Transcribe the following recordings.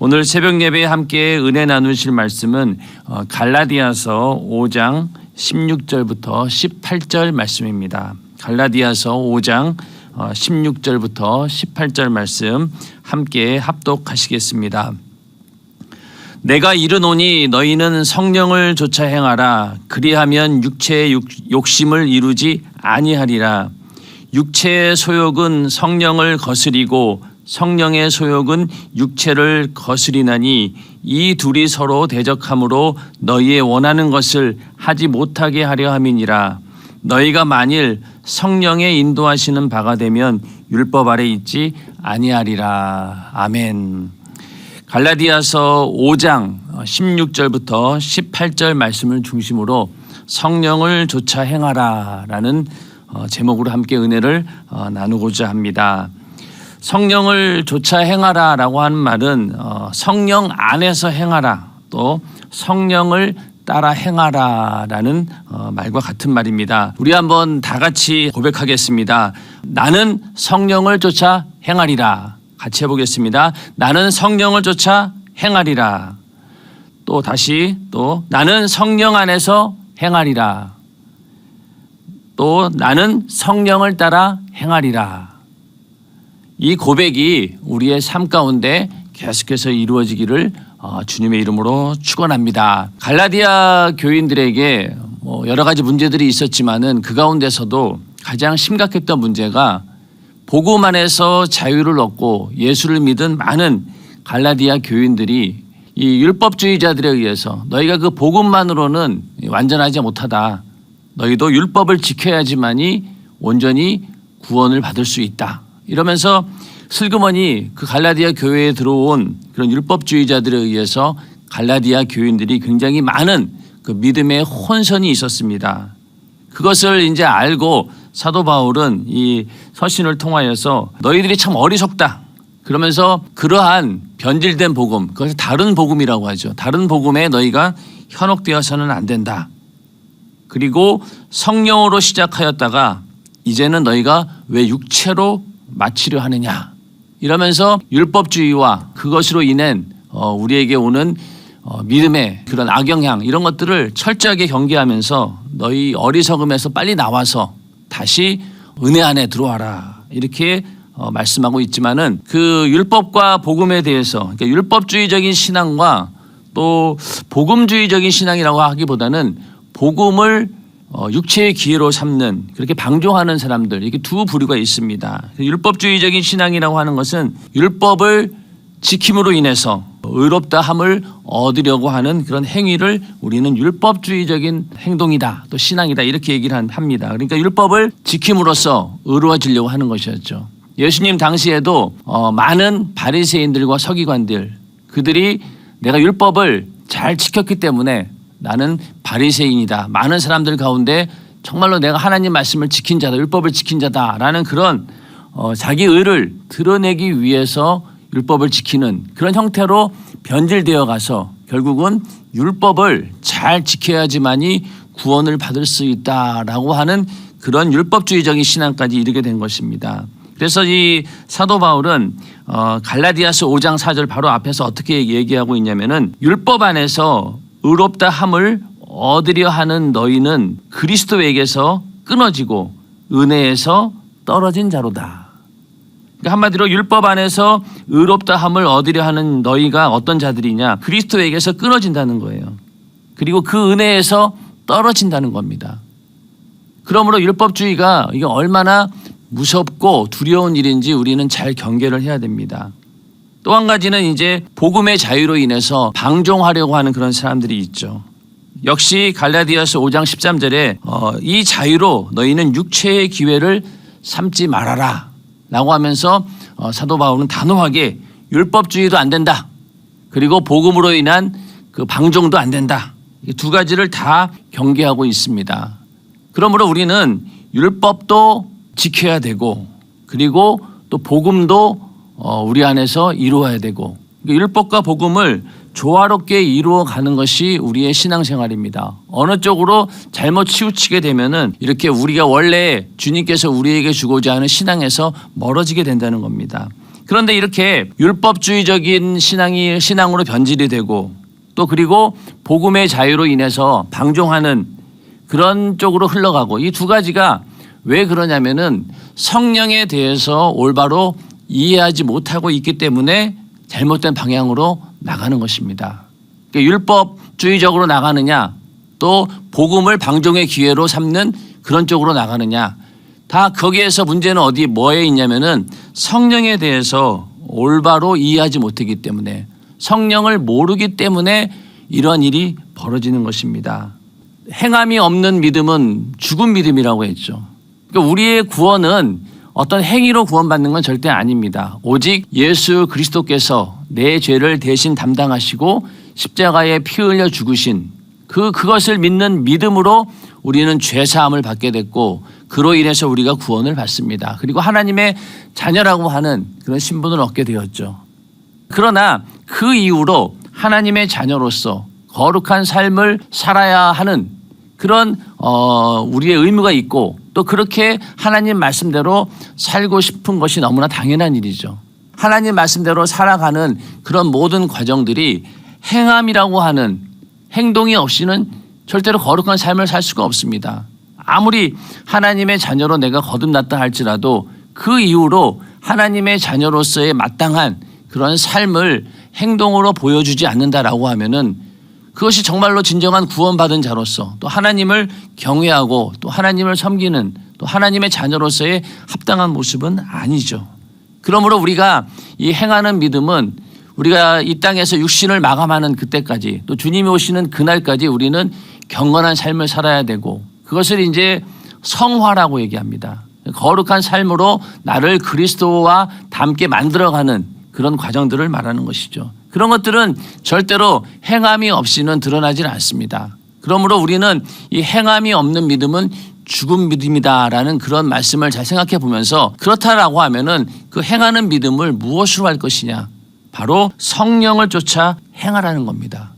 오늘 새벽 예배에 함께 은혜 나누실 말씀은 갈라디아서 5장 16절부터 18절 말씀입니다. 갈라디아서 5장 16절부터 18절 말씀 함께 합독하시겠습니다. 내가 이르노니 너희는 성령을 좇아 행하라. 그리하면 육체의 욕심을 이루지 아니하리라. 육체의 소욕은 성령을 거스리고 성령의 소욕은 육체를 거스리나니 이 둘이 서로 대적함으로 너희의 원하는 것을 하지 못하게 하려 함이니라. 너희가 만일 성령의 인도하시는 바가 되면 율법 아래 있지 아니하리라. 아멘. 갈라디아서 5장 16절부터 18절 말씀을 중심으로 성령을 좇아 행하라 라는 제목으로 함께 은혜를 나누고자 합니다. 성령을 좇아 행하라 라고 하는 말은 성령 안에서 행하라, 또 성령을 따라 행하라 라는 말과 같은 말입니다. 우리 한번 다 같이 고백하겠습니다. 나는 성령을 좇아 행하리라. 같이 해보겠습니다. 나는 성령을 좇아 행하리라. 또 다시 또 나는 성령 안에서 행하리라. 또 나는 성령을 따라 행하리라. 이 고백이 우리의 삶 가운데 계속해서 이루어지기를 주님의 이름으로 축원합니다. 갈라디아 교인들에게 여러 가지 문제들이 있었지만은 그 가운데서도 가장 심각했던 문제가 복음 안에서 자유를 얻고 예수를 믿은 많은 갈라디아 교인들이 이 율법주의자들에 의해서 너희가 그 복음만으로는 완전하지 못하다. 너희도 율법을 지켜야지만이 온전히 구원을 받을 수 있다. 이러면서 슬그머니 그 갈라디아 교회에 들어온 그런 율법주의자들에 의해서 갈라디아 교인들이 굉장히 많은 그 믿음의 혼선이 있었습니다. 그것을 이제 알고 사도 바울은 이 서신을 통하여서 너희들이 참 어리석다. 그러면서 그러한 변질된 복음, 그것을 다른 복음이라고 하죠. 다른 복음에 너희가 현혹되어서는 안 된다. 그리고 성령으로 시작하였다가 이제는 너희가 왜 육체로 마치려 하느냐. 이러면서 율법주의와 그것으로 인한 우리에게 오는 믿음의 그런 악영향 이런 것들을 철저하게 경계하면서 너희 어리석음에서 빨리 나와서 다시 은혜 안에 들어와라. 이렇게 말씀하고 있지만은 그 율법과 복음에 대해서 그러니까 율법주의적인 신앙과 또 복음주의적인 신앙이라고 하기보다는 복음을 육체의 기회로 삼는 그렇게 방종하는 사람들, 이렇게 두 부류가 있습니다. 율법주의적인 신앙이라고 하는 것은 율법을 지킴으로 인해서 의롭다함을 얻으려고 하는 그런 행위를 우리는 율법주의적인 행동이다, 또 신앙이다 이렇게 얘기를 합니다. 그러니까 율법을 지킴으로써 의로워지려고 하는 것이었죠. 예수님 당시에도 많은 바리새인들과 서기관들, 그들이 내가 율법을 잘 지켰기 때문에 나는 바리새인이다. 많은 사람들 가운데 정말로 내가 하나님 말씀을 지킨 자다, 율법을 지킨 자다라는 그런 자기 의를 드러내기 위해서 율법을 지키는 그런 형태로 변질되어 가서 결국은 율법을 잘 지켜야지만이 구원을 받을 수 있다라고 하는 그런 율법주의적인 신앙까지 이르게 된 것입니다. 그래서 이 사도 바울은 갈라디아서 5장 4절 바로 앞에서 어떻게 얘기하고 있냐면은 율법 안에서 의롭다 함을 얻으려 하는 너희는 그리스도에게서 끊어지고 은혜에서 떨어진 자로다. 그러니까 한마디로 율법 안에서 의롭다 함을 얻으려 하는 너희가 어떤 자들이냐? 그리스도에게서 끊어진다는 거예요. 그리고 그 은혜에서 떨어진다는 겁니다. 그러므로 율법주의가 이게 얼마나 무섭고 두려운 일인지 우리는 잘 경계를 해야 됩니다. 또 한 가지는 이제 복음의 자유로 인해서 방종하려고 하는 그런 사람들이 있죠. 역시 갈라디아서 5장 13절에 이 자유로 너희는 육체의 기회를 삼지 말아라 라고 하면서 사도 바울은 단호하게 율법주의도 안 된다. 그리고 복음으로 인한 그 방종도 안 된다. 이 두 가지를 다 경계하고 있습니다. 그러므로 우리는 율법도 지켜야 되고 그리고 또 복음도 우리 안에서 이루어야 되고 율법과 복음을 조화롭게 이루어가는 것이 우리의 신앙생활입니다. 어느 쪽으로 잘못 치우치게 되면은 이렇게 우리가 원래 주님께서 우리에게 주고자 하는 신앙에서 멀어지게 된다는 겁니다. 그런데 이렇게 율법주의적인 신앙으로 변질이 되고 또 그리고 복음의 자유로 인해서 방종하는 그런 쪽으로 흘러가고 이 두 가지가 왜 그러냐면은 성령에 대해서 올바로 이해하지 못하고 있기 때문에 잘못된 방향으로 나가는 것입니다. 그러니까 율법주의적으로 나가느냐 또 복음을 방종의 기회로 삼는 그런 쪽으로 나가느냐 다 거기에서 문제는 뭐에 있냐면은 성령에 대해서 올바로 이해하지 못하기 때문에 성령을 모르기 때문에 이러한 일이 벌어지는 것입니다. 행함이 없는 믿음은 죽은 믿음이라고 했죠. 그러니까 우리의 구원은 어떤 행위로 구원받는 건 절대 아닙니다. 오직 예수 그리스도께서 내 죄를 대신 담당하시고 십자가에 피 흘려 죽으신 그것을 믿는 믿음으로 우리는 죄 사함을 받게 됐고 그로 인해서 우리가 구원을 받습니다. 그리고 하나님의 자녀라고 하는 그런 신분을 얻게 되었죠. 그러나 그 이후로 하나님의 자녀로서 거룩한 삶을 살아야 하는 그런 우리의 의무가 있고 또 그렇게 하나님 말씀대로 살고 싶은 것이 너무나 당연한 일이죠. 하나님 말씀대로 살아가는 그런 모든 과정들이 행함이라고 하는 행동이 없이는 절대로 거룩한 삶을 살 수가 없습니다. 아무리 하나님의 자녀로 내가 거듭났다 할지라도 그 이후로 하나님의 자녀로서의 마땅한 그런 삶을 행동으로 보여주지 않는다라고 하면은 그것이 정말로 진정한 구원받은 자로서 또 하나님을 경외하고 또 하나님을 섬기는 또 하나님의 자녀로서의 합당한 모습은 아니죠. 그러므로 우리가 이 행하는 믿음은 우리가 이 땅에서 육신을 마감하는 그때까지 또 주님이 오시는 그날까지 우리는 경건한 삶을 살아야 되고 그것을 이제 성화라고 얘기합니다. 거룩한 삶으로 나를 그리스도와 닮게 만들어가는 그런 과정들을 말하는 것이죠. 그런 것들은 절대로 행함이 없이는 드러나질 않습니다. 그러므로 우리는 이 행함이 없는 믿음은 죽은 믿음이다라는 그런 말씀을 잘 생각해 보면서 그렇다라고 하면은 그 행하는 믿음을 무엇으로 할 것이냐? 바로 성령을 쫓아 행하라는 겁니다.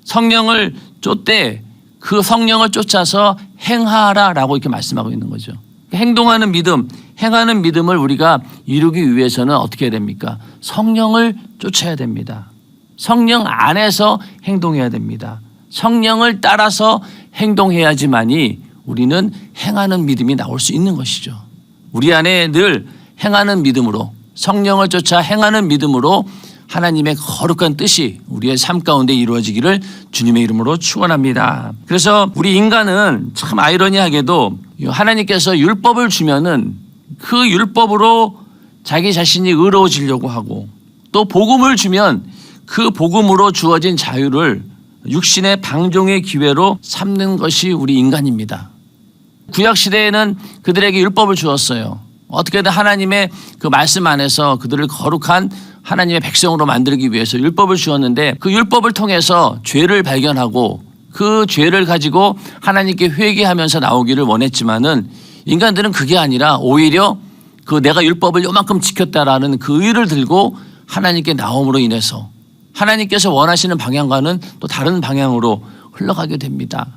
성령을 쫓되 그 성령을 쫓아서 행하라라고 이렇게 말씀하고 있는 거죠. 행동하는 믿음, 행하는 믿음을 우리가 이루기 위해서는 어떻게 해야 됩니까? 성령을 쫓아야 됩니다. 성령 안에서 행동해야 됩니다. 성령을 따라서 행동해야지만이 우리는 행하는 믿음이 나올 수 있는 것이죠. 우리 안에 늘 행하는 믿음으로 성령을 쫓아 행하는 믿음으로 하나님의 거룩한 뜻이 우리의 삶 가운데 이루어지기를 주님의 이름으로 축원합니다. 그래서 우리 인간은 참 아이러니하게도 하나님께서 율법을 주면은 그 율법으로 자기 자신이 의로워지려고 하고 또 복음을 주면 그 복음으로 주어진 자유를 육신의 방종의 기회로 삼는 것이 우리 인간입니다. 구약시대에는 그들에게 율법을 주었어요. 어떻게든 하나님의 그 말씀 안에서 그들을 거룩한 하나님의 백성으로 만들기 위해서 율법을 주었는데 그 율법을 통해서 죄를 발견하고 그 죄를 가지고 하나님께 회개하면서 나오기를 원했지만은 인간들은 그게 아니라 오히려 그 내가 율법을 요만큼 지켰다라는 그 의를 들고 하나님께 나옴으로 인해서 하나님께서 원하시는 방향과는 또 다른 방향으로 흘러가게 됩니다.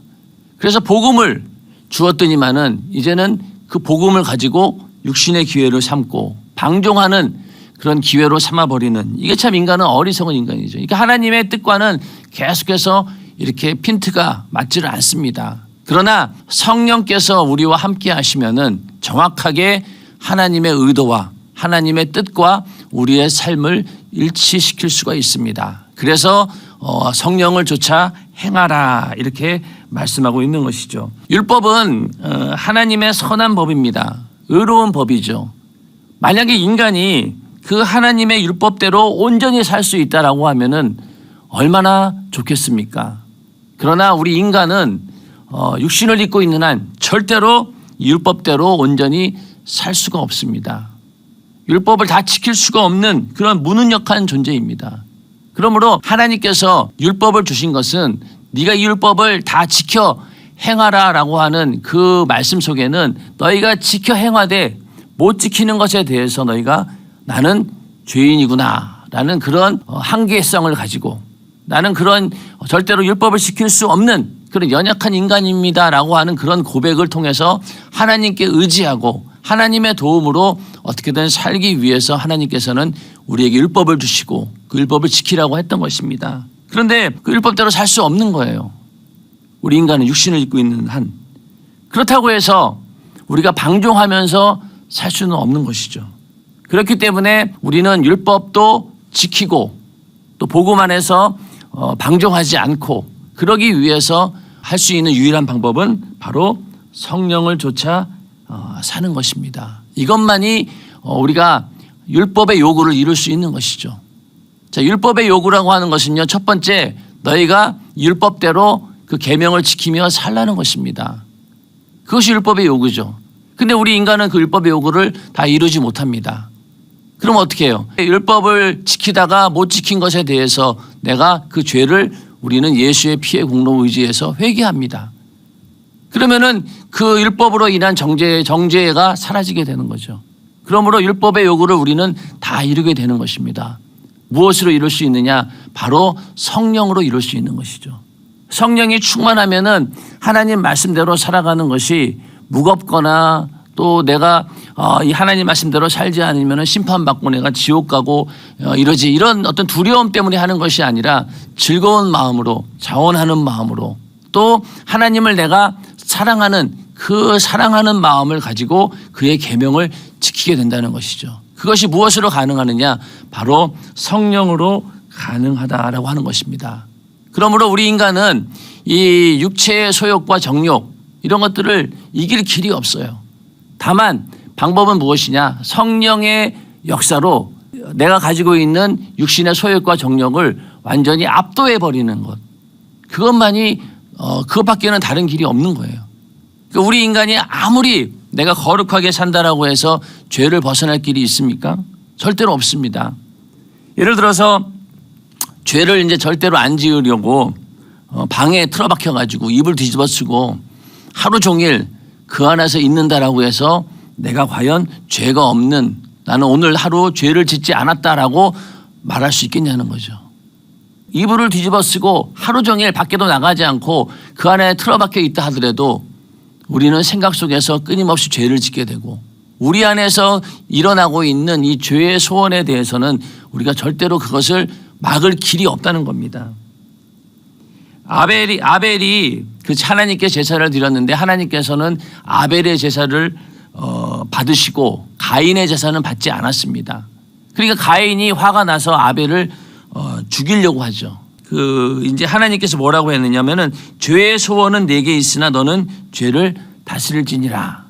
그래서 복음을 주었더니만은 이제는 그 복음을 가지고 육신의 기회를 삼고 방종하는 그런 기회로 삼아버리는 이게 참 인간은 어리석은 인간이죠. 그러니까 하나님의 뜻과는 계속해서 이렇게 핀트가 맞지를 않습니다. 그러나 성령께서 우리와 함께 하시면은 정확하게 하나님의 의도와 하나님의 뜻과 우리의 삶을 일치시킬 수가 있습니다. 그래서 성령을 쫓아 행하라 이렇게 말씀하고 있는 것이죠. 율법은 하나님의 선한 법입니다. 의로운 법이죠. 만약에 인간이 그 하나님의 율법대로 온전히 살 수 있다라고 하면은 얼마나 좋겠습니까? 그러나 우리 인간은 육신을 입고 있는 한 절대로 율법대로 온전히 살 수가 없습니다. 율법을 다 지킬 수가 없는 그런 무능력한 존재입니다. 그러므로 하나님께서 율법을 주신 것은 네가 이 율법을 다 지켜 행하라라고 하는 그 말씀 속에는 너희가 지켜 행하되 못 지키는 것에 대해서 너희가 나는 죄인이구나 라는 그런 한계성을 가지고 나는 그런 절대로 율법을 지킬 수 없는 그런 연약한 인간입니다라고 하는 그런 고백을 통해서 하나님께 의지하고 하나님의 도움으로 어떻게든 살기 위해서 하나님께서는 우리에게 율법을 주시고 그 율법을 지키라고 했던 것입니다. 그런데 그 율법대로 살 수 없는 거예요. 우리 인간은 육신을 입고 있는 한. 그렇다고 해서 우리가 방종하면서 살 수는 없는 것이죠. 그렇기 때문에 우리는 율법도 지키고 또 복음 안에서 방종하지 않고 그러기 위해서 할 수 있는 유일한 방법은 바로 성령을 좇아 사는 것입니다. 이것만이 우리가 율법의 요구를 이룰 수 있는 것이죠. 자, 율법의 요구라고 하는 것은요, 첫 번째 너희가 율법대로 그 계명을 지키며 살라는 것입니다. 그것이 율법의 요구죠. 근데 우리 인간은 그 율법의 요구를 다 이루지 못합니다. 그럼 어떻게 해요? 율법을 지키다가 못 지킨 것에 대해서 내가 그 죄를 우리는 예수의 피의 공로 의지에서 회개합니다. 그러면은 그 율법으로 인한 정죄가 사라지게 되는 거죠. 그러므로 율법의 요구를 우리는 다 이루게 되는 것입니다. 무엇으로 이룰 수 있느냐? 바로 성령으로 이룰 수 있는 것이죠. 성령이 충만하면은 하나님 말씀대로 살아가는 것이 무겁거나 또 내가 이 하나님 말씀대로 살지 않으면 심판받고 내가 지옥 가고 이러지 이런 어떤 두려움 때문에 하는 것이 아니라 즐거운 마음으로 자원하는 마음으로 또 하나님을 내가 사랑하는 그 사랑하는 마음을 가지고 그의 계명을 지키게 된다는 것이죠. 그것이 무엇으로 가능하느냐? 바로 성령으로 가능하다라고 하는 것입니다. 그러므로 우리 인간은 이 육체의 소욕과 정욕 이런 것들을 이길 길이 없어요. 다만 방법은 무엇이냐? 성령의 역사로 내가 가지고 있는 육신의 소욕과 정욕을 완전히 압도해 버리는 것. 그것만이 그것밖에는 다른 길이 없는 거예요. 그러니까 우리 인간이 아무리 내가 거룩하게 산다라고 해서 죄를 벗어날 길이 있습니까? 절대로 없습니다. 예를 들어서 죄를 이제 절대로 안 지으려고 방에 틀어박혀 가지고 이불 뒤집어 쓰고 하루 종일 그 안에서 있는다라고 해서 내가 과연 죄가 없는 나는 오늘 하루 죄를 짓지 않았다라고 말할 수 있겠냐는 거죠. 이불을 뒤집어 쓰고 하루 종일 밖에도 나가지 않고 그 안에 틀어박혀 있다 하더라도 우리는 생각 속에서 끊임없이 죄를 짓게 되고 우리 안에서 일어나고 있는 이 죄의 소원에 대해서는 우리가 절대로 그것을 막을 길이 없다는 겁니다. 아벨이 그 하나님께 제사를 드렸는데 하나님께서는 아벨의 제사를 받으시고 가인의 제사는 받지 않았습니다. 그러니까 가인이 화가 나서 아벨을 죽이려고 하죠. 이제 하나님께서 뭐라고 했느냐면은 죄의 소원은 내게 있으나 너는 죄를 다스릴지니라.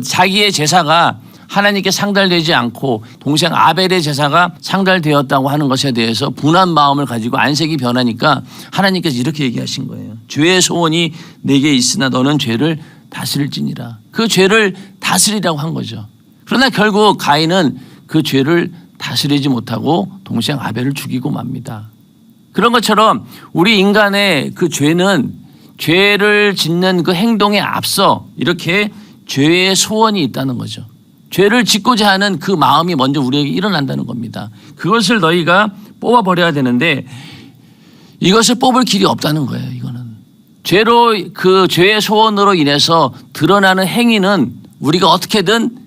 자기의 제사가 하나님께 상달되지 않고 동생 아벨의 제사가 상달되었다고 하는 것에 대해서 분한 마음을 가지고 안색이 변하니까 하나님께서 이렇게 얘기하신 거예요. 죄의 소원이 내게 있으나 너는 죄를 다스릴지니라. 그 죄를 다스리라고 한 거죠. 그러나 결국 가인은 그 죄를 다스리지 못하고 동생 아벨을 죽이고 맙니다. 그런 것처럼 우리 인간의 그 죄는 죄를 짓는 그 행동에 앞서 이렇게 죄의 소원이 있다는 거죠. 죄를 짓고자 하는 그 마음이 먼저 우리에게 일어난다는 겁니다. 그것을 너희가 뽑아버려야 되는데 이것을 뽑을 길이 없다는 거예요. 이거는 그 죄의 소원으로 인해서 드러나는 행위는 우리가 어떻게든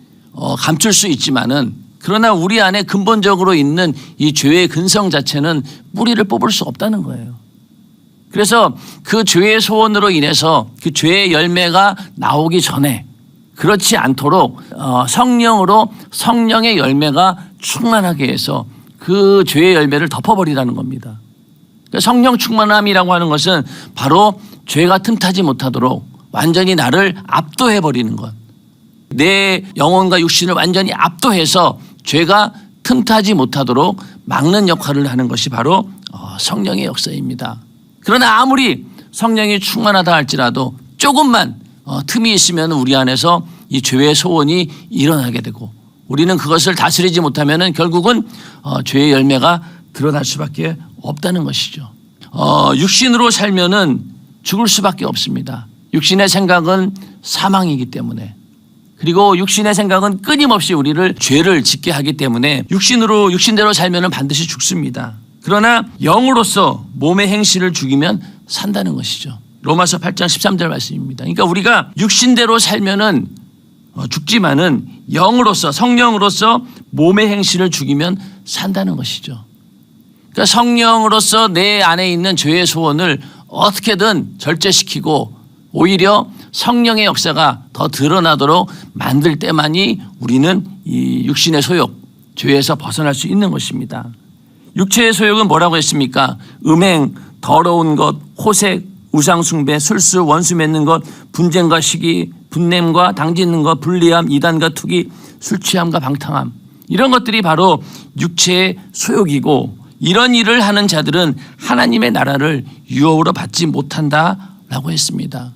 감출 수 있지만은 그러나 우리 안에 근본적으로 있는 이 죄의 근성 자체는 뿌리를 뽑을 수 없다는 거예요. 그래서 그 죄의 소원으로 인해서 그 죄의 열매가 나오기 전에 그렇지 않도록 성령으로 성령의 열매가 충만하게 해서 그 죄의 열매를 덮어버리라는 겁니다. 그러니까 성령 충만함이라고 하는 것은 바로 죄가 틈타지 못하도록 완전히 나를 압도해버리는 것. 내 영혼과 육신을 완전히 압도해서 죄가 틈타지 못하도록 막는 역할을 하는 것이 바로 성령의 역사입니다. 그러나 아무리 성령이 충만하다 할지라도 조금만 틈이 있으면 우리 안에서 이 죄의 소원이 일어나게 되고 우리는 그것을 다스리지 못하면 결국은 죄의 열매가 드러날 수밖에 없다는 것이죠. 육신으로 살면은 죽을 수밖에 없습니다. 육신의 생각은 사망이기 때문에 그리고 육신의 생각은 끊임없이 우리를 죄를 짓게 하기 때문에 육신대로 살면은 반드시 죽습니다. 그러나 영으로서 몸의 행실을 죽이면 산다는 것이죠. 로마서 8장 13절 말씀입니다. 그러니까 우리가 육신대로 살면은 죽지만은 영으로서 성령으로서 몸의 행실을 죽이면 산다는 것이죠. 그러니까 성령으로서 내 안에 있는 죄의 소원을 어떻게든 절제시키고 오히려 성령의 역사가 더 드러나도록 만들 때만이 우리는 이 육신의 소욕, 죄에서 벗어날 수 있는 것입니다. 육체의 소욕은 뭐라고 했습니까? 음행, 더러운 것, 호색, 우상숭배, 술수, 원수 맺는 것, 분쟁과 시기, 분냄과 당짓는 것, 불리함, 이단과 투기, 술취함과 방탕함, 이런 것들이 바로 육체의 소욕이고, 이런 일을 하는 자들은 하나님의 나라를 유업으로 받지 못한다라고 했습니다.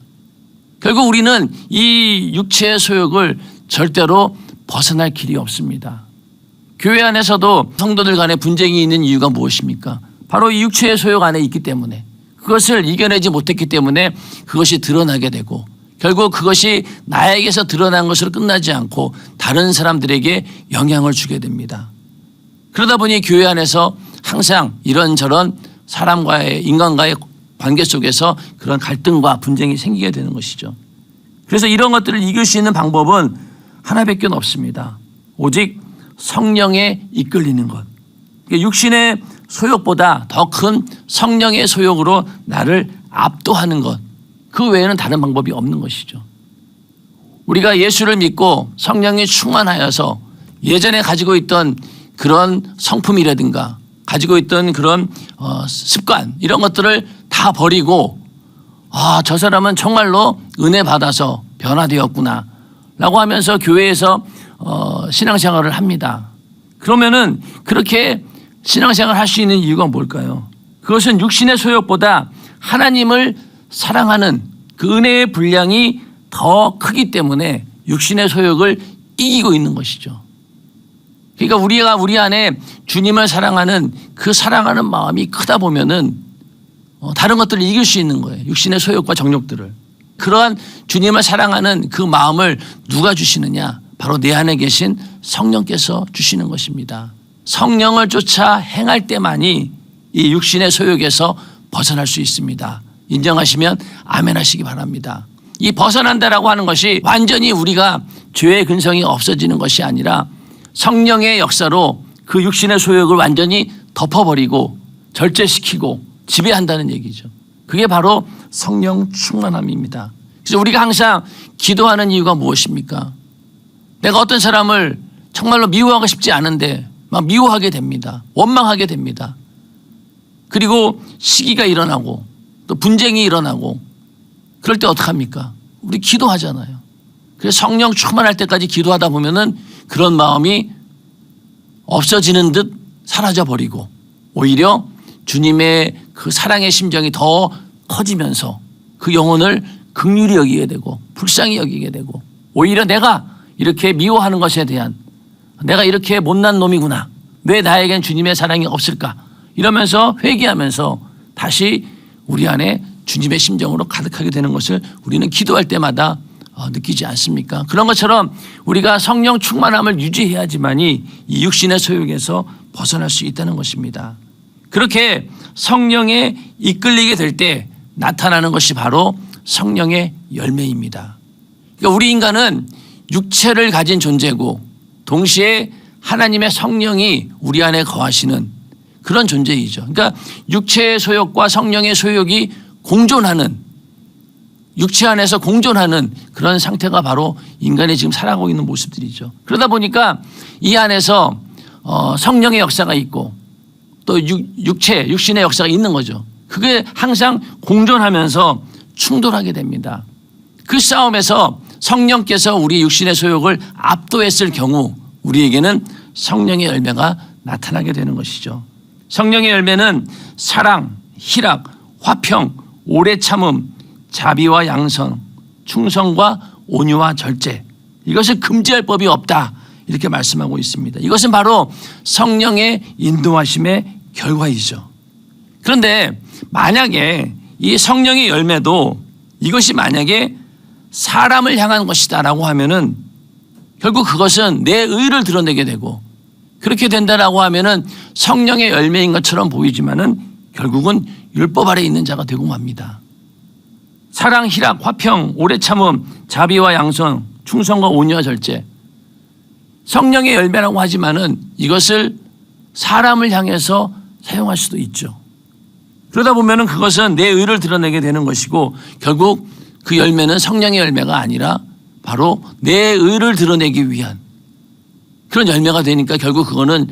결국 우리는 이 육체의 소욕을 절대로 벗어날 길이 없습니다. 교회 안에서도 성도들 간에 분쟁이 있는 이유가 무엇입니까? 바로 이 육체의 소욕 안에 있기 때문에, 그것을 이겨내지 못했기 때문에 그것이 드러나게 되고, 결국 그것이 나에게서 드러난 것으로 끝나지 않고 다른 사람들에게 영향을 주게 됩니다. 그러다 보니 교회 안에서 항상 이런저런 사람과의, 인간과의 관계 속에서 그런 갈등과 분쟁이 생기게 되는 것이죠. 그래서 이런 것들을 이길 수 있는 방법은 하나밖에 없습니다. 오직 성령에 이끌리는 것. 육신의 소욕보다 더 큰 성령의 소욕으로 나를 압도하는 것. 그 외에는 다른 방법이 없는 것이죠. 우리가 예수를 믿고 성령이 충만하여서 예전에 가지고 있던 그런 성품이라든가 가지고 있던 그런 습관, 이런 것들을 다 버리고, 저 사람은 정말로 은혜 받아서 변화되었구나 라고 하면서 교회에서 신앙생활을 합니다. 그러면은 그렇게 신앙생활을 할 수 있는 이유가 뭘까요? 그것은 육신의 소욕보다 하나님을 사랑하는 그 은혜의 분량이 더 크기 때문에 육신의 소욕을 이기고 있는 것이죠. 그러니까 우리가 우리 안에 주님을 사랑하는 그 사랑하는 마음이 크다 보면은 다른 것들을 이길 수 있는 거예요. 육신의 소욕과 정욕들을. 그러한 주님을 사랑하는 그 마음을 누가 주시느냐? 바로 내 안에 계신 성령께서 주시는 것입니다. 성령을 쫓아 행할 때만이 이 육신의 소욕에서 벗어날 수 있습니다. 인정하시면 아멘 하시기 바랍니다. 이 벗어난다라고 하는 것이 완전히 우리가 죄의 근성이 없어지는 것이 아니라 성령의 역사로 그 육신의 소욕을 완전히 덮어버리고 절제시키고 지배한다는 얘기죠. 그게 바로 성령 충만함입니다. 그래서 우리가 항상 기도하는 이유가 무엇입니까? 내가 어떤 사람을 정말로 미워하고 싶지 않은데 막 미워하게 됩니다. 원망하게 됩니다. 그리고 시기가 일어나고 또 분쟁이 일어나고, 그럴 때 어떡합니까? 우리 기도하잖아요. 그래서 성령 충만할 때까지 기도하다 보면은 그런 마음이 없어지는 듯 사라져 버리고 오히려 주님의 그 사랑의 심정이 더 커지면서 그 영혼을 긍휼히 여기게 되고 불쌍히 여기게 되고, 오히려 내가 이렇게 미워하는 것에 대한, 내가 이렇게 못난 놈이구나, 왜 나에겐 주님의 사랑이 없을까, 이러면서 회개하면서 다시 우리 안에 주님의 심정으로 가득하게 되는 것을 우리는 기도할 때마다 느끼지 않습니까? 그런 것처럼 우리가 성령 충만함을 유지해야지만이 이 육신의 소욕에서 벗어날 수 있다는 것입니다. 그렇게 성령에 이끌리게 될 때 나타나는 것이 바로 성령의 열매입니다. 그러니까 우리 인간은 육체를 가진 존재고 동시에 하나님의 성령이 우리 안에 거하시는 그런 존재이죠. 그러니까 육체의 소욕과 성령의 소욕이 공존하는, 육체 안에서 공존하는 그런 상태가 바로 인간이 지금 살아가고 있는 모습들이죠. 그러다 보니까 이 안에서 성령의 역사가 있고 또 육신의 역사가 있는 거죠. 그게 항상 공존하면서 충돌하게 됩니다. 그 싸움에서 성령께서 우리 육신의 소욕을 압도했을 경우 우리에게는 성령의 열매가 나타나게 되는 것이죠. 성령의 열매는 사랑, 희락, 화평, 오래 참음, 자비와 양선, 충성과 온유와 절제, 이것을 금지할 법이 없다, 이렇게 말씀하고 있습니다. 이것은 바로 성령의 인도하심의 결과이죠. 그런데 만약에 이 성령의 열매도 이것이 만약에 사람을 향한 것이다라고 하면은 결국 그것은 내 의를 드러내게 되고, 그렇게 된다라고 하면은 성령의 열매인 것처럼 보이지만은 결국은 율법 아래 있는 자가 되고 맙니다. 사랑, 희락, 화평, 오래 참음, 자비와 양선, 충성과 온유와 절제, 성령의 열매라고 하지만은 이것을 사람을 향해서 사용할 수도 있죠. 그러다 보면은 그것은 내 의를 드러내게 되는 것이고 결국 그 열매는 성령의 열매가 아니라 바로 내 의를 드러내기 위한 그런 열매가 되니까 결국 그거는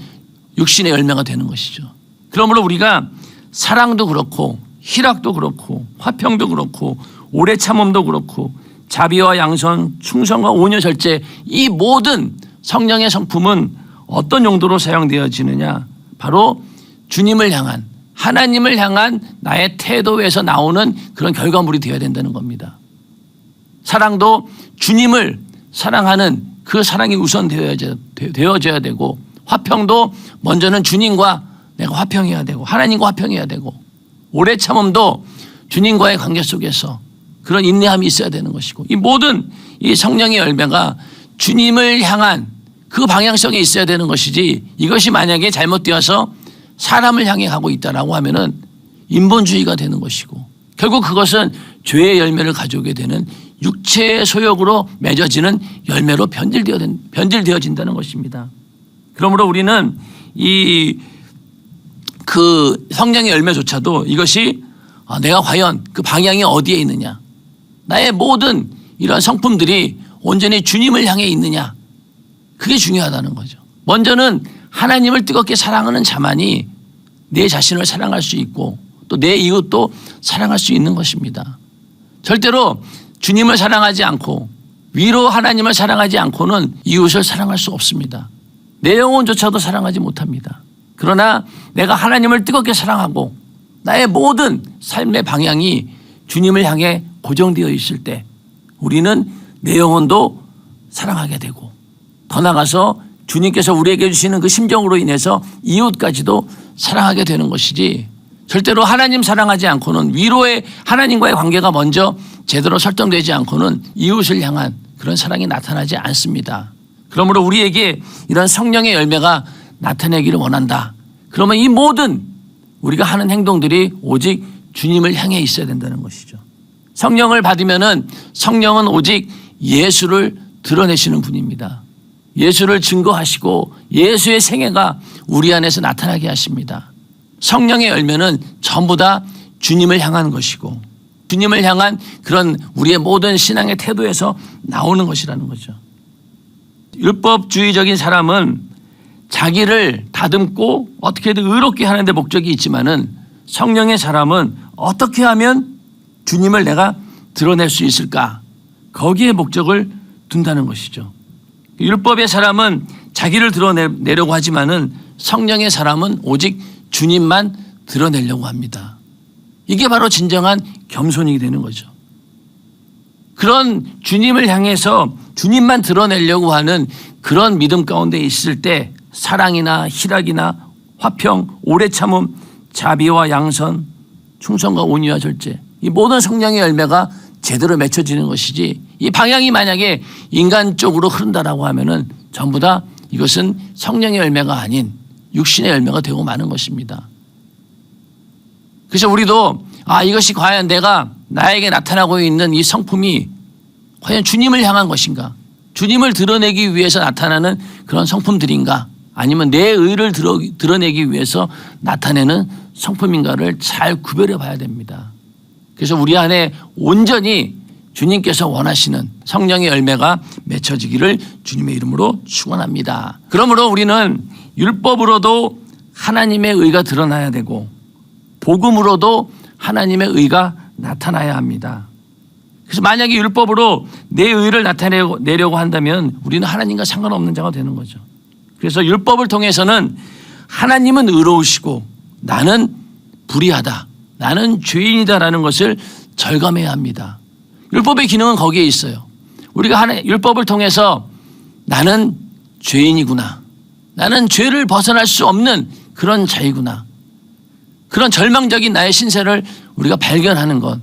육신의 열매가 되는 것이죠. 그러므로 우리가 사랑도 그렇고 희락도 그렇고 화평도 그렇고 오래 참음도 그렇고 자비와 양선, 충성과 온유 절제 이 모든 성령의 성품은 어떤 용도로 사용되어지느냐? 바로 주님을 향한 하나님을 향한 나의 태도에서 나오는 그런 결과물이 되어야 된다는 겁니다. 사랑도 주님을 사랑하는 그 사랑이 우선 되어져야 되고 화평도 먼저는 주님과 내가 화평해야 되고 하나님과 화평해야 되고 오래 참음도 주님과의 관계 속에서 그런 인내함이 있어야 되는 것이고 이 모든 이 성령의 열매가 주님을 향한 그 방향성에 있어야 되는 것이지 이것이 만약에 잘못되어서 사람을 향해 가고 있다라고 하면은 인본주의가 되는 것이고 결국 그것은 죄의 열매를 가져오게 되는 육체의 소욕으로 맺어지는 열매로 변질되어진다는 것입니다. 그러므로 우리는 그 성령의 열매조차도 이것이 내가 과연 그 방향이 어디에 있느냐 나의 모든 이런 성품들이 온전히 주님을 향해 있느냐 그게 중요하다는 거죠. 먼저는 하나님을 뜨겁게 사랑하는 자만이 내 자신을 사랑할 수 있고 또 내 이웃도 사랑할 수 있는 것입니다. 절대로 주님을 사랑하지 않고 위로 하나님을 사랑하지 않고는 이웃을 사랑할 수 없습니다. 내 영혼조차도 사랑하지 못합니다. 그러나 내가 하나님을 뜨겁게 사랑하고 나의 모든 삶의 방향이 주님을 향해 고정되어 있을 때 우리는 내 영혼도 사랑하게 되고 더 나아가서 주님께서 우리에게 주시는 그 심정으로 인해서 이웃까지도 사랑하게 되는 것이지 절대로 하나님 사랑하지 않고는 위로의 하나님과의 관계가 먼저 제대로 설정되지 않고는 이웃을 향한 그런 사랑이 나타나지 않습니다. 그러므로 우리에게 이런 성령의 열매가 나타내기를 원한다. 그러면 이 모든 우리가 하는 행동들이 오직 주님을 향해 있어야 된다는 것이죠. 성령을 받으면은 성령은 오직 예수를 드러내시는 분입니다. 예수를 증거하시고 예수의 생애가 우리 안에서 나타나게 하십니다. 성령의 열매는 전부 다 주님을 향한 것이고 주님을 향한 그런 우리의 모든 신앙의 태도에서 나오는 것이라는 거죠. 율법주의적인 사람은 자기를 다듬고 어떻게든 의롭게 하는 데 목적이 있지만은 성령의 사람은 어떻게 하면 주님을 내가 드러낼 수 있을까? 거기에 목적을 둔다는 것이죠. 율법의 사람은 자기를 드러내려고 하지만은 성령의 사람은 오직 주님만 드러내려고 합니다. 이게 바로 진정한 겸손이 되는 거죠. 그런 주님을 향해서 주님만 드러내려고 하는 그런 믿음 가운데 있을 때 사랑이나 희락이나 화평, 오래 참음, 자비와 양선, 충성과 온유와 절제 이 모든 성령의 열매가 제대로 맺혀지는 것이지 이 방향이 만약에 인간 쪽으로 흐른다라고 하면은 전부 다 이것은 성령의 열매가 아닌 육신의 열매가 되고 마는 것입니다. 그래서 우리도 이것이 과연 내가 나에게 나타나고 있는 이 성품이 과연 주님을 향한 것인가? 주님을 드러내기 위해서 나타나는 그런 성품들인가? 아니면 내 의를 드러내기 위해서 나타내는 성품인가를 잘 구별해 봐야 됩니다. 그래서 우리 안에 온전히 주님께서 원하시는 성령의 열매가 맺혀지기를 주님의 이름으로 축원합니다. 그러므로 우리는 율법으로도 하나님의 의가 드러나야 되고 복음으로도 하나님의 의가 나타나야 합니다. 그래서 만약에 율법으로 내 의를 나타내려고 한다면 우리는 하나님과 상관없는 자가 되는 거죠. 그래서 율법을 통해서는 하나님은 의로우시고 나는 불의하다, 나는 죄인이다라는 것을 절감해야 합니다. 율법의 기능은 거기에 있어요. 우리가 율법을 통해서 나는 죄인이구나, 나는 죄를 벗어날 수 없는 그런 자이구나, 그런 절망적인 나의 신세를 우리가 발견하는 것,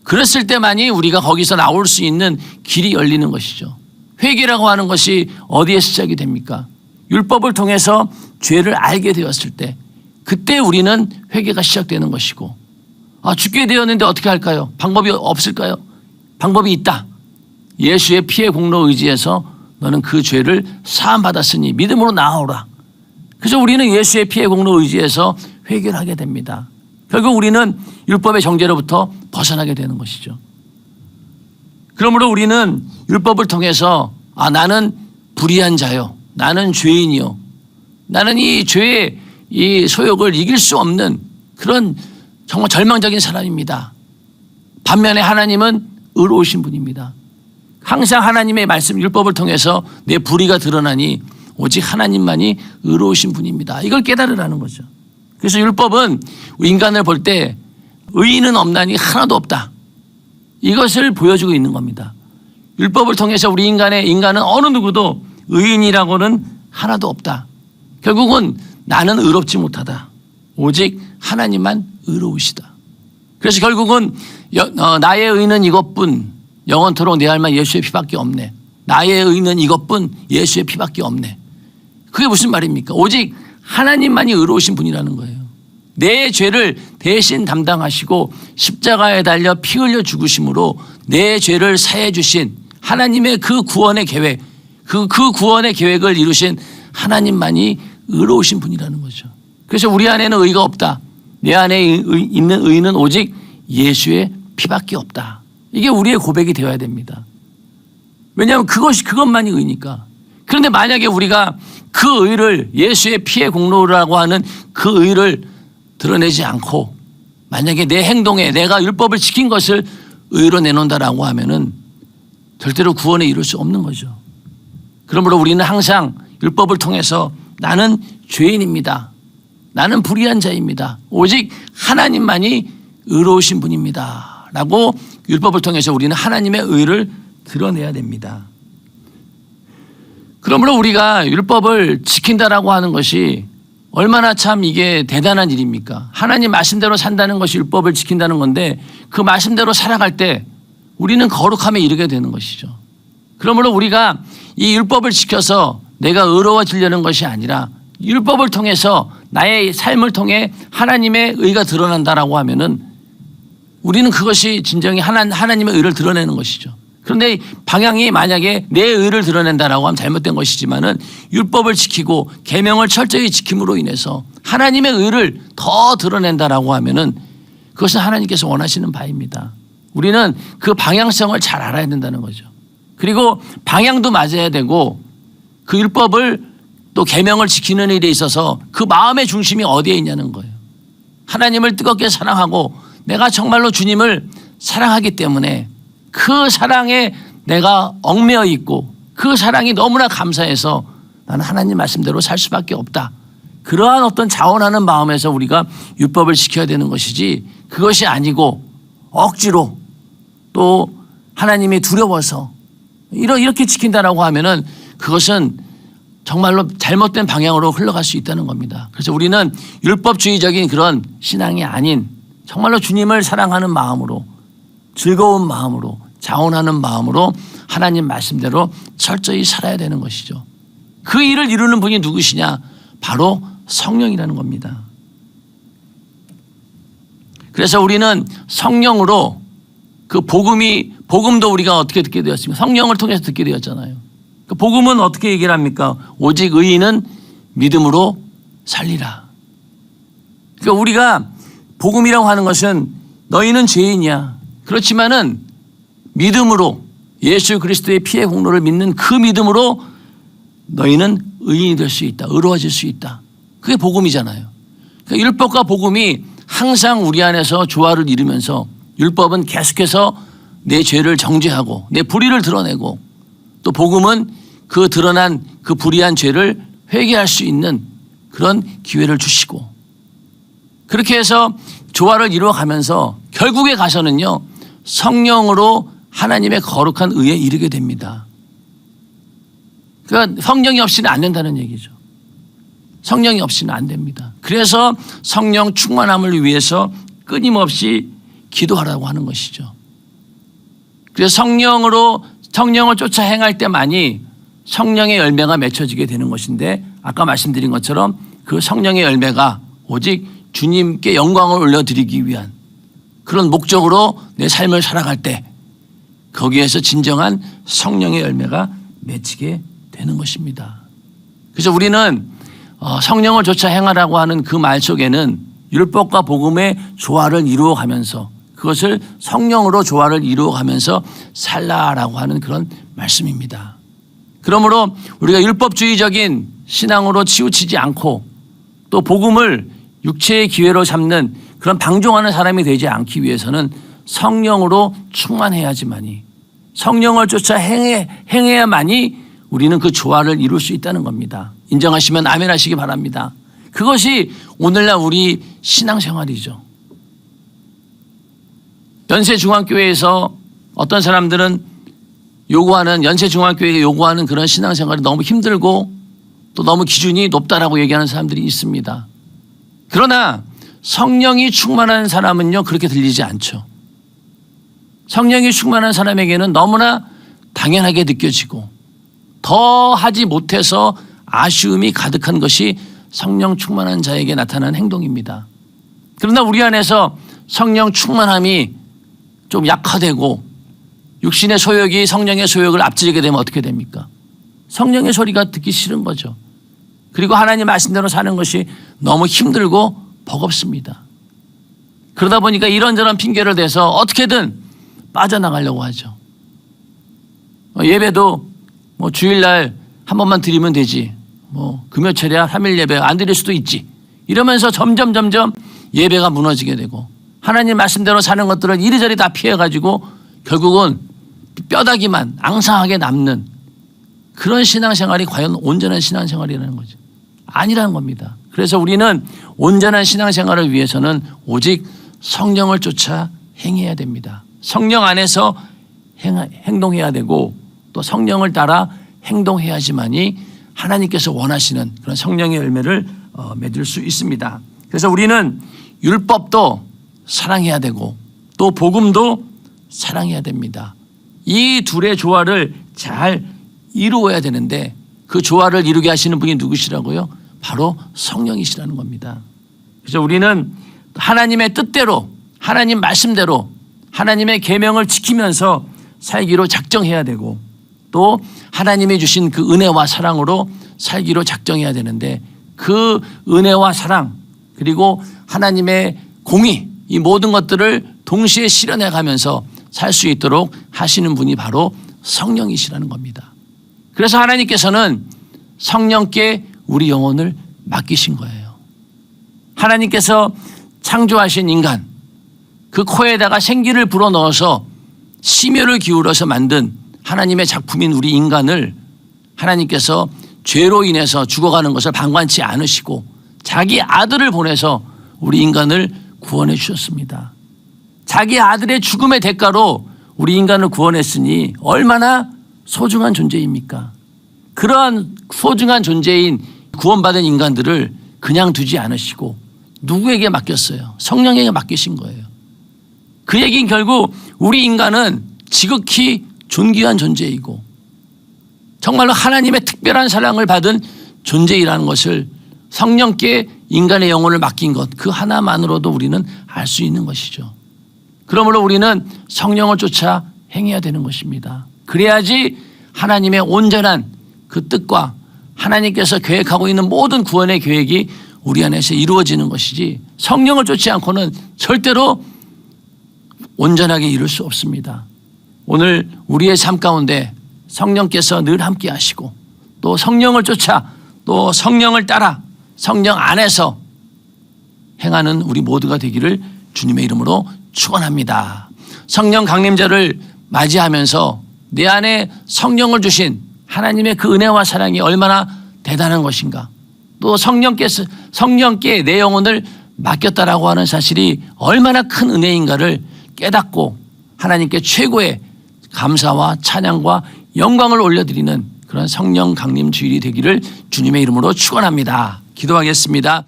그랬을 때만이 우리가 거기서 나올 수 있는 길이 열리는 것이죠. 회개라고 하는 것이 어디에 시작이 됩니까? 율법을 통해서 죄를 알게 되었을 때 그때 우리는 회개가 시작되는 것이고 죽게 되었는데 어떻게 할까요? 방법이 없을까요? 방법이 있다. 예수의 피의 공로 의지해서 너는 그 죄를 사함받았으니 믿음으로 나아오라. 그래서 우리는 예수의 피의 공로 의지해서 회개를 하게 됩니다. 결국 우리는 율법의 정죄로부터 벗어나게 되는 것이죠. 그러므로 우리는 율법을 통해서 나는 불의한 자요, 나는 죄인이요, 나는 이 죄의 이 소욕을 이길 수 없는 그런 정말 절망적인 사람입니다. 반면에 하나님은 의로우신 분입니다. 항상 하나님의 말씀 율법을 통해서 내 불의가 드러나니 오직 하나님만이 의로우신 분입니다. 이걸 깨달으라는 거죠. 그래서 율법은 인간을 볼 때 의인은 없나니 하나도 없다, 이것을 보여주고 있는 겁니다. 율법을 통해서 우리 인간은 어느 누구도 의인이라고는 하나도 없다. 결국은 나는 의롭지 못하다. 오직 하나님만 의로우시다. 그래서 결국은 나의 의는 이것뿐, 영원토록 내 할만 예수의 피밖에 없네. 나의 의는 이것뿐, 예수의 피밖에 없네. 그게 무슨 말입니까? 오직 하나님만이 의로우신 분이라는 거예요. 내 죄를 대신 담당하시고 십자가에 달려 피 흘려 죽으심으로 내 죄를 사해 주신 하나님의 그 구원의 계획, 그 구원의 계획을 이루신 하나님만이 의로우신 분이라는 거죠. 그래서 우리 안에는 의가 없다. 내 안에 있는 의는 오직 예수의 피밖에 없다. 이게 우리의 고백이 되어야 됩니다. 왜냐하면 그것만이 의니까. 그런데 만약에 우리가 그 의를, 예수의 피의 공로라고 하는 그 의를 드러내지 않고 만약에 내 행동에 내가 율법을 지킨 것을 의로 내놓는다라고 하면은 절대로 구원에 이룰 수 없는 거죠. 그러므로 우리는 항상 율법을 통해서 나는 죄인입니다, 나는 불의한 자입니다, 오직 하나님만이 의로우신 분입니다 라고 율법을 통해서 우리는 하나님의 의를 드러내야 됩니다. 그러므로 우리가 율법을 지킨다라고 하는 것이 얼마나 참 이게 대단한 일입니까? 하나님 말씀대로 산다는 것이 율법을 지킨다는 건데 그 말씀대로 살아갈 때 우리는 거룩함에 이르게 되는 것이죠. 그러므로 우리가 이 율법을 지켜서 내가 의로워지려는 것이 아니라 율법을 통해서 나의 삶을 통해 하나님의 의가 드러난다라고 하면은 우리는 그것이 진정히 하나님의 의를 드러내는 것이죠. 그런데 방향이 만약에 내 의를 드러낸다라고 하면 잘못된 것이지만은 율법을 지키고 계명을 철저히 지킴으로 인해서 하나님의 의를 더 드러낸다라고 하면은 그것은 하나님께서 원하시는 바입니다. 우리는 그 방향성을 잘 알아야 된다는 거죠. 그리고 방향도 맞아야 되고 그 율법을 또 계명을 지키는 일에 있어서 그 마음의 중심이 어디에 있냐는 거예요. 하나님을 뜨겁게 사랑하고 내가 정말로 주님을 사랑하기 때문에 그 사랑에 내가 얽매여 있고 그 사랑이 너무나 감사해서 나는 하나님 말씀대로 살 수밖에 없다. 그러한 어떤 자원하는 마음에서 우리가 율법을 지켜야 되는 것이지 그것이 아니고 억지로 또 하나님이 두려워서 이렇게 지킨다라고 하면은 그것은 정말로 잘못된 방향으로 흘러갈 수 있다는 겁니다. 그래서 우리는 율법주의적인 그런 신앙이 아닌 정말로 주님을 사랑하는 마음으로 즐거운 마음으로 자원하는 마음으로 하나님 말씀대로 철저히 살아야 되는 것이죠. 그 일을 이루는 분이 누구시냐? 바로 성령이라는 겁니다. 그래서 우리는 성령으로 그 복음도 우리가 어떻게 듣게 되었습니까? 성령을 통해서 듣게 되었잖아요. 그 복음은 어떻게 얘기를 합니까? 오직 의인은 믿음으로 살리라. 그러니까 우리가 복음이라고 하는 것은 너희는 죄인이야. 그렇지만은 믿음으로 예수 그리스도의 피의 공로를 믿는 그 믿음으로 너희는 의인이 될 수 있다. 의로워질 수 있다. 그게 복음이잖아요. 그러니까 율법과 복음이 항상 우리 안에서 조화를 이루면서 율법은 계속해서 내 죄를 정죄하고 내 불의를 드러내고 또 복음은 그 드러난 그 불의한 죄를 회개할 수 있는 그런 기회를 주시고 그렇게 해서 조화를 이루어가면서 결국에 가서는요 성령으로 하나님의 거룩한 의에 이르게 됩니다. 그러니까 성령이 없이는 안 된다는 얘기죠. 성령이 없이는 안 됩니다. 그래서 성령 충만함을 위해서 끊임없이 기도하라고 하는 것이죠. 그래서 성령을 쫓아 행할 때만이 성령의 열매가 맺혀지게 되는 것인데 아까 말씀드린 것처럼 그 성령의 열매가 오직 주님께 영광을 올려드리기 위한 그런 목적으로 내 삶을 살아갈 때 거기에서 진정한 성령의 열매가 맺히게 되는 것입니다. 그래서 우리는 성령을 쫓아 행하라고 하는 그 말 속에는 율법과 복음의 조화를 이루어가면서 그것을 성령으로 조화를 이루어가면서 살라라고 하는 그런 말씀입니다. 그러므로 우리가 율법주의적인 신앙으로 치우치지 않고 또 복음을 육체의 기회로 삼는 그런 방종하는 사람이 되지 않기 위해서는 성령으로 충만해야지만이 성령을 쫓아 행해야만이 우리는 그 조화를 이룰 수 있다는 겁니다. 인정하시면 아멘 하시기 바랍니다. 그것이 오늘날 우리 신앙생활이죠. 연세중앙교회에서 어떤 사람들은 연세중앙교회가 요구하는 그런 신앙생활이 너무 힘들고 또 너무 기준이 높다라고 얘기하는 사람들이 있습니다. 그러나 성령이 충만한 사람은요 그렇게 들리지 않죠. 성령이 충만한 사람에게는 너무나 당연하게 느껴지고 더 하지 못해서 아쉬움이 가득한 것이 성령 충만한 자에게 나타나는 행동입니다. 그러나 우리 안에서 성령 충만함이 좀 약화되고 육신의 소욕이 성령의 소욕을 앞지르게 되면 어떻게 됩니까? 성령의 소리가 듣기 싫은 거죠. 그리고 하나님 말씀대로 사는 것이 너무 힘들고 버겁습니다. 그러다 보니까 이런저런 핑계를 대서 어떻게든 빠져나가려고 하죠. 예배도 주일날 한 번만 드리면 되지. 금요철이야 3일 예배 안 드릴 수도 있지. 이러면서 점점 예배가 무너지게 되고 하나님 말씀대로 사는 것들을 이리저리 다 피해가지고 결국은 뼈다귀만 앙상하게 남는 그런 신앙생활이 과연 온전한 신앙생활이라는 거죠. 아니라는 겁니다. 그래서 우리는 온전한 신앙생활을 위해서는 오직 성령을 쫓아 행해야 됩니다. 성령 안에서 행동해야 되고 또 성령을 따라 행동해야지만이 하나님께서 원하시는 그런 성령의 열매를 맺을 수 있습니다. 그래서 우리는 율법도 사랑해야 되고 또 복음도 사랑해야 됩니다. 이 둘의 조화를 잘 이루어야 되는데 그 조화를 이루게 하시는 분이 누구시라고요? 바로 성령이시라는 겁니다. 그래서 우리는 하나님의 뜻대로 하나님 말씀대로 하나님의 계명을 지키면서 살기로 작정해야 되고 또 하나님이 주신 그 은혜와 사랑으로 살기로 작정해야 되는데 그 은혜와 사랑 그리고 하나님의 공의 이 모든 것들을 동시에 실현해 가면서 살 수 있도록 하시는 분이 바로 성령이시라는 겁니다. 그래서 하나님께서는 성령께 우리 영혼을 맡기신 거예요. 하나님께서 창조하신 인간 그 코에다가 생기를 불어넣어서 심혈을 기울여서 만든 하나님의 작품인 우리 인간을 하나님께서 죄로 인해서 죽어가는 것을 방관치 않으시고 자기 아들을 보내서 우리 인간을 구원해 주셨습니다. 자기 아들의 죽음의 대가로 우리 인간을 구원했으니 얼마나 소중한 존재입니까? 그러한 소중한 존재인 구원받은 인간들을 그냥 두지 않으시고 누구에게 맡겼어요? 성령에게 맡기신 거예요. 그 얘기는 결국 우리 인간은 지극히 존귀한 존재이고 정말로 하나님의 특별한 사랑을 받은 존재이라는 것을 성령께 인간의 영혼을 맡긴 것 그 하나만으로도 우리는 알 수 있는 것이죠. 그러므로 우리는 성령을 쫓아 행해야 되는 것입니다. 그래야지 하나님의 온전한 그 뜻과 하나님께서 계획하고 있는 모든 구원의 계획이 우리 안에서 이루어지는 것이지 성령을 쫓지 않고는 절대로 온전하게 이룰 수 없습니다. 오늘 우리의 삶 가운데 성령께서 늘 함께 하시고 또 성령을 쫓아 또 성령을 따라 성령 안에서 행하는 우리 모두가 되기를 주님의 이름으로 축원합니다. 성령 강림절을 맞이하면서 내 안에 성령을 주신 하나님의 그 은혜와 사랑이 얼마나 대단한 것인가 또 성령께 내 영혼을 맡겼다라고 하는 사실이 얼마나 큰 은혜인가를 깨닫고 하나님께 최고의 감사와 찬양과 영광을 올려드리는 그런 성령 강림 주일이 되기를 주님의 이름으로 축원합니다. 기도하겠습니다.